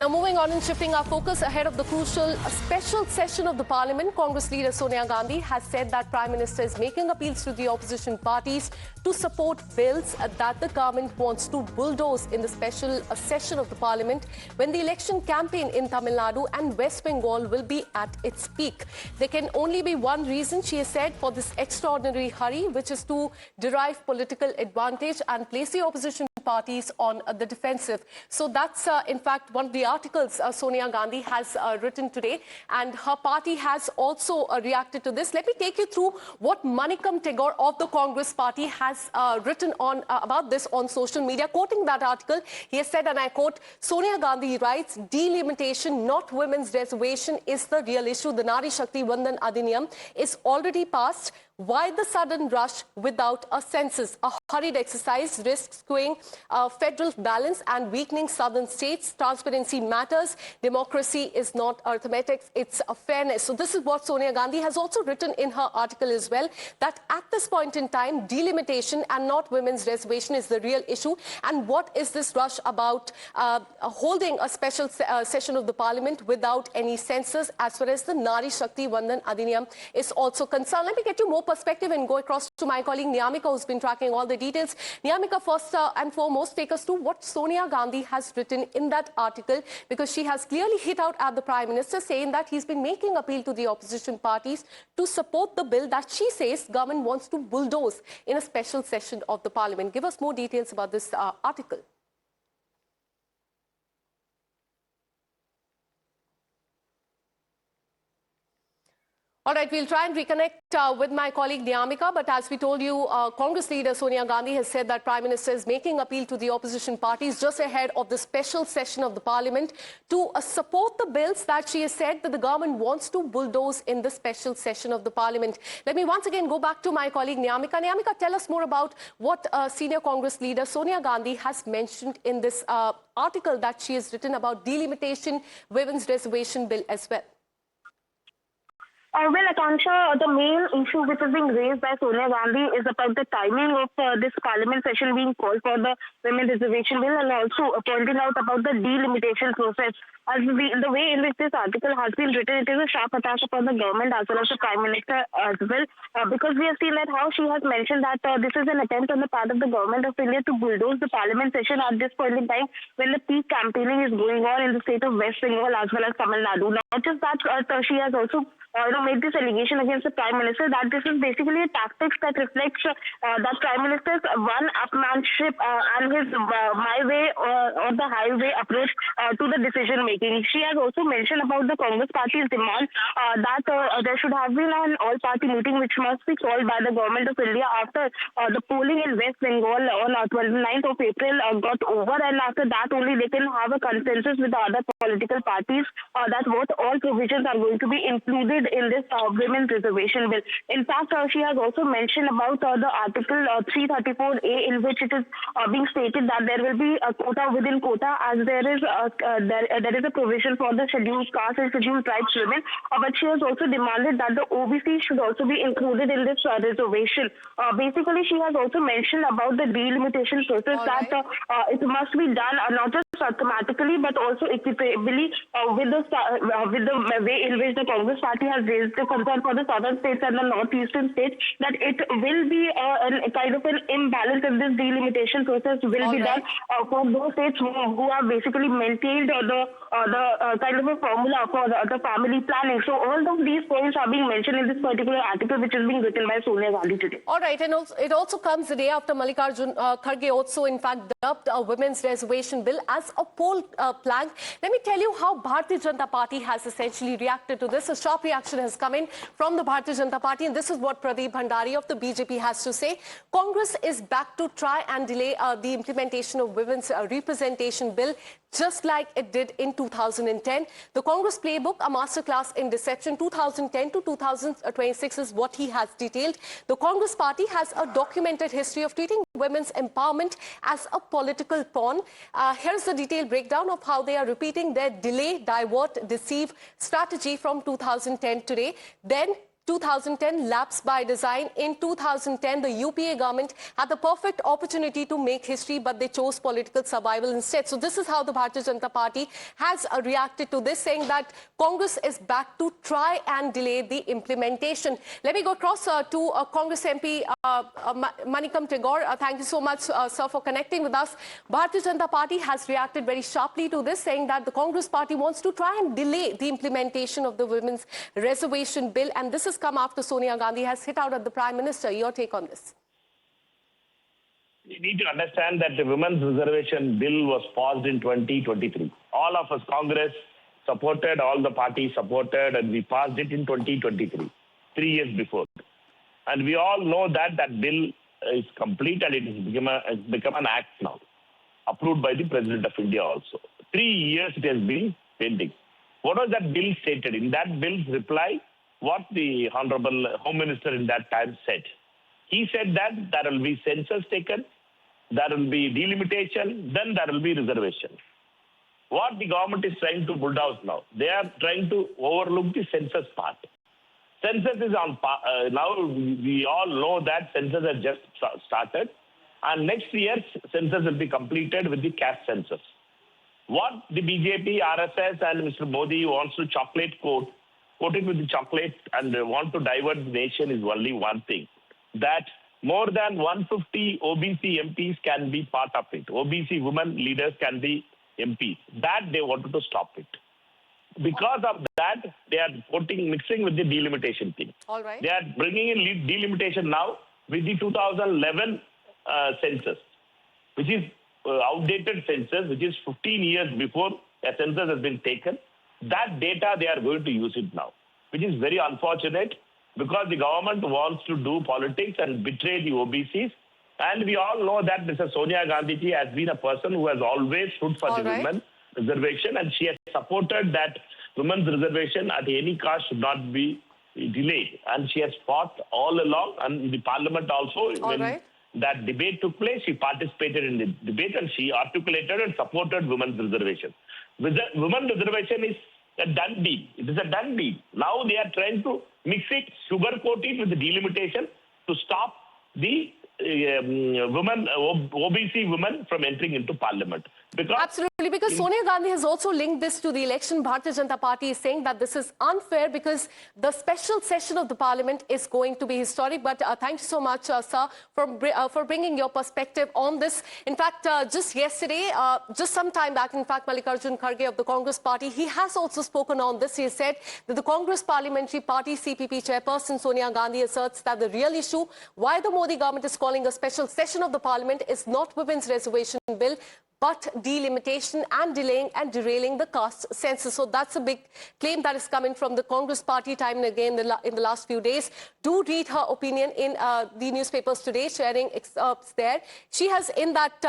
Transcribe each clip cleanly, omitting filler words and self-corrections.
Now moving on and shifting our focus ahead of the crucial special session of the Parliament, Congress leader Sonia Gandhi has said that Prime Minister is making appeals to the opposition parties to support bills that the government wants to bulldoze in the special session of the Parliament when the election campaign in Tamil Nadu and West Bengal will be at its peak. There can only be one reason, she has said, for this extraordinary hurry, which is to derive political advantage and place the opposition parties on the defensive. So that's in fact one of the articles Sonia Gandhi has written today, and her party has also reacted to this. Let me take you through what Manikam Tagore of the Congress party has written on about this on social media. Quoting that article, he has said, and I quote, Sonia Gandhi writes, delimitation, not women's reservation, is the real issue. The Nari Shakti Vandan Adhiniyam is already passed. Why the sudden rush without a census? A hurried exercise risks skewing federal balance and weakening southern states. Transparency matters. Democracy is not arithmetic, it's a fairness. So this is what Sonia Gandhi has also written in her article as well, that at this point in time, delimitation and not women's reservation is the real issue. And what is this rush about holding a special session of the Parliament without any census, as far as the Nari Shakti Vandan Adhiniyam is also concerned? Let me get you more perspective and go across to my colleague Niyamika, who's been tracking all the details. Niyamika, first and foremost, take us to what Sonia Gandhi has written in that article, because she has clearly hit out at the Prime Minister, saying that he's been making appeal to the opposition parties to support the bill that she says government wants to bulldoze in a special session of the Parliament. Give us more details about this article. All right, we'll try and reconnect with my colleague Niyamika, but as we told you, Congress leader Sonia Gandhi has said that Prime Minister is making appeal to the opposition parties just ahead of the special session of the Parliament to support the bills that she has said that the government wants to bulldoze in the special session of the Parliament. Let me once again go back to my colleague Niyamika. Niyamika, tell us more about what senior Congress leader Sonia Gandhi has mentioned in this article that she has written about delimitation, Women's Reservation Bill as well. Well, Akanksha, the main issue which is being raised by Sonia Gandhi is about the timing of this Parliament session being called for the Women Reservation Bill, and also pointing out about the delimitation process. As the way in which this article has been written, it is a sharp attack upon the government as well as the Prime Minister as well, because we have seen that how she has mentioned that this is an attempt on the part of the government of India to bulldoze the Parliament session at this point in time when the peak campaigning is going on in the state of West Bengal as well as Tamil Nadu. Not just that, she has also made this allegation against the Prime Minister that this is basically a tactics that reflects that Prime Minister's one-upmanship and his my way or the highway approach to the decision making. She has also mentioned about the Congress party's demand that there should have been an all-party meeting which must be called by the government of India after the polling in West Bengal on 29th of April got over, and after that only they can have a consensus with the other political parties that what all provisions are going to be included in this Women's Reservation Bill. In fact, she has also mentioned about the Article 334A, in which it is being stated that there will be a quota within quota, as there is a provision for the scheduled caste and scheduled tribes women. But she has also demanded that the OBC should also be included in this reservation. Basically, she has also mentioned about the delimitation process, that it must be done not just automatically but also equitably with the way in which the Congress party has raised the concern for the southern states and the northeastern states, that it will be a kind of an imbalance if this delimitation process will be done for those states who have basically maintained the kind of a formula for the family planning. So all of these points are being mentioned in this particular article, which is being written by Sonia Gandhi today. All right, and also, it also comes the day after Mallikarjun Kharge also in fact dubbed a Women's Reservation Bill as a poll plank. Let me tell you how Bharatiya Janata Party has essentially reacted to this. A sharp reaction has come in from the Bharatiya Janata Party, and this is what Pradeep Bhandari of the BJP has to say. Congress is back to try and delay the implementation of Women's Representation Bill, just like it did in 2010. The Congress playbook, a masterclass in deception, 2010 to 2026 is what he has detailed. The Congress party has a documented history of treating women's empowerment as a political pawn. Here's the detailed breakdown of how they are repeating their delay, divert, deceive strategy from 2010 today. Then 2010 lapsed by design. In 2010, the UPA government had the perfect opportunity to make history, but they chose political survival instead. So this is how the Bharatiya Janata Party has reacted to this, saying that Congress is back to try and delay the implementation. Let me go across to Congress MP Manikam Tagore. Thank you so much, sir, for connecting with us. Bharatiya Janata Party has reacted very sharply to this, saying that the Congress party wants to try and delay the implementation of the Women's Reservation Bill. And this has come after Sonia Gandhi has hit out at the Prime Minister. Your take on this? We need to understand that the Women's Reservation Bill was passed in 2023. All of us, Congress, supported, all the parties supported, and we passed it in 2023, 3 years before. And we all know that that bill is complete and it has become an act now, approved by the President of India also. 3 years it has been pending. What was that bill stated? In that bill's reply, what the Honorable Home Minister in that time said. He said that there will be census taken, there will be delimitation, then there will be reservation. What the government is trying to bulldoze now, they are trying to overlook the census part. Census is on now. We all know that census has just started, and next year census will be completed with the caste census. What the BJP, RSS, and Mr. Modi wants to coat it with the chocolate and want to divert the nation is only one thing, that more than 150 OBC MPs can be part of it. OBC women leaders can be MPs. That they wanted to stop it. Because of that, they are mixing with the delimitation thing. All right. They are bringing in delimitation now with the 2011 census, which is outdated census, which is 15 years before a census has been taken. That data, they are going to use it now, which is very unfortunate because the government wants to do politics and betray the OBCs. And we all know that Mrs. Sonia Gandhi has been a person who has always stood for the women reservation, and she has supported that women's reservation at any cost should not be delayed. And she has fought all along, and in the parliament also, when that debate took place, she participated in the debate and she articulated and supported women's reservation. Women's reservation is a done deal. It is a done deal. Now they are trying to mix it, sugarcoat it with the delimitation to stop the OBC women from entering into parliament. Absolutely, because Sonia Gandhi has also linked this to the election. Bharatiya Janata Party is saying that this is unfair because the special session of the parliament is going to be historic. But thank you so much, sir, for bringing your perspective on this. In fact, just yesterday, just some time back, in fact, Mallikarjun Kharge of the Congress party, he has also spoken on this. He said that the Congress Parliamentary Party CPP chairperson Sonia Gandhi asserts that the real issue why the Modi government is calling a special session of the parliament is not Women's Reservation Bill, but delimitation and delaying and derailing the caste census. So that's a big claim that is coming from the Congress party time and again in the last few days. Do read her opinion in the newspapers today, sharing excerpts there. She has in that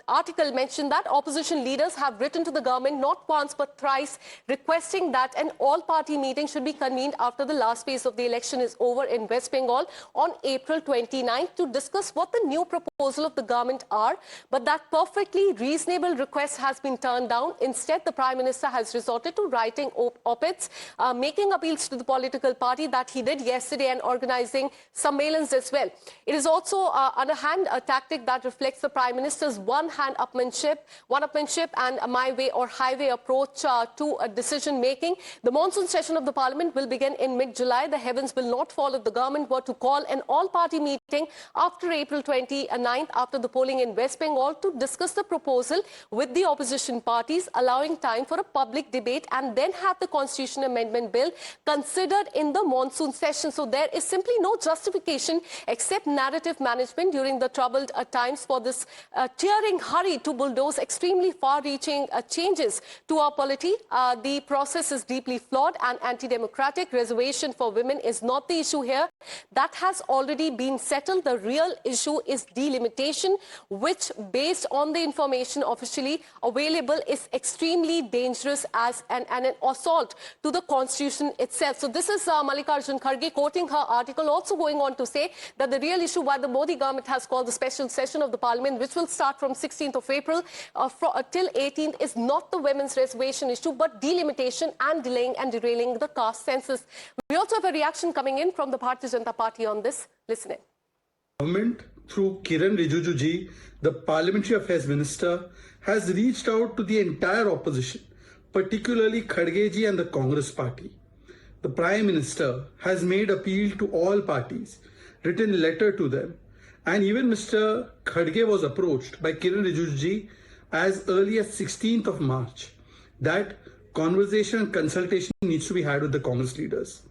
article mentioned that opposition leaders have written to the government not once but thrice requesting that an all-party meeting should be convened after the last phase of the election is over in West Bengal on April 29th to discuss what the new proposal of the government are. But that perfectly reasonable request has been turned down. Instead, the Prime Minister has resorted to writing op-eds, making appeals to the political party that he did yesterday and organizing summelans as well. It is also, underhand, a tactic that reflects the Prime Minister's one-hand upmanship and a my way or highway approach to decision-making. The monsoon session of the Parliament will begin in mid-July. The heavens will not fall if the government were to call an all-party meeting after April 29th, after the polling in West Bengal, to discuss the proposal with the opposition parties, allowing time for a public debate and then have the Constitution Amendment Bill considered in the monsoon session. So there is simply no justification except narrative management during the troubled times for this tearing hurry to bulldoze extremely far-reaching changes to our polity. The process is deeply flawed and anti-democratic. Reservation for women is not the issue here. That has already been settled. The real issue is delimitation, which, based on the information information officially available is extremely dangerous as an assault to the constitution itself. So this is Mallikarjun Kharge quoting her article, also going on to say that the real issue why the Modi government has called the special session of the parliament, which will start from 16th of April till 18th, is not the women's reservation issue, but delimitation and delaying and derailing the caste census. We also have a reaction coming in from the Bharatiya Janata Party on this. Listen in. Government, through Kiran Rijiju ji, the Parliamentary Affairs Minister, has reached out to the entire opposition, particularly Kharge ji and the Congress Party. The Prime Minister has made appeal to all parties, written a letter to them, and even Mr. Kharge was approached by Kiran Rijiju ji as early as 16th of March that conversation and consultation needs to be had with the Congress leaders.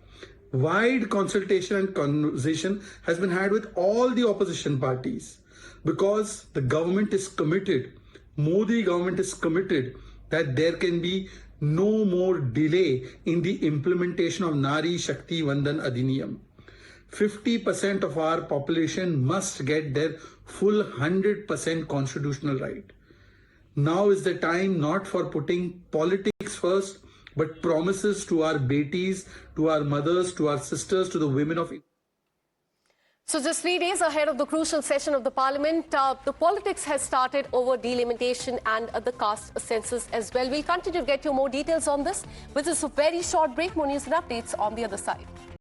Wide consultation and conversation has been had with all the opposition parties because the government is committed, Modi government is committed that there can be no more delay in the implementation of Nari Shakti Vandan Adhiniyam. 50% of our population must get their full 100% constitutional right. Now is the time not for putting politics first, but promises to our betis, to our mothers, to our sisters, to the women of India. So just 3 days ahead of the crucial session of the parliament, the politics has started over delimitation and the caste census as well. We'll continue to get you more details on this, which is a very short break. More news and updates on the other side.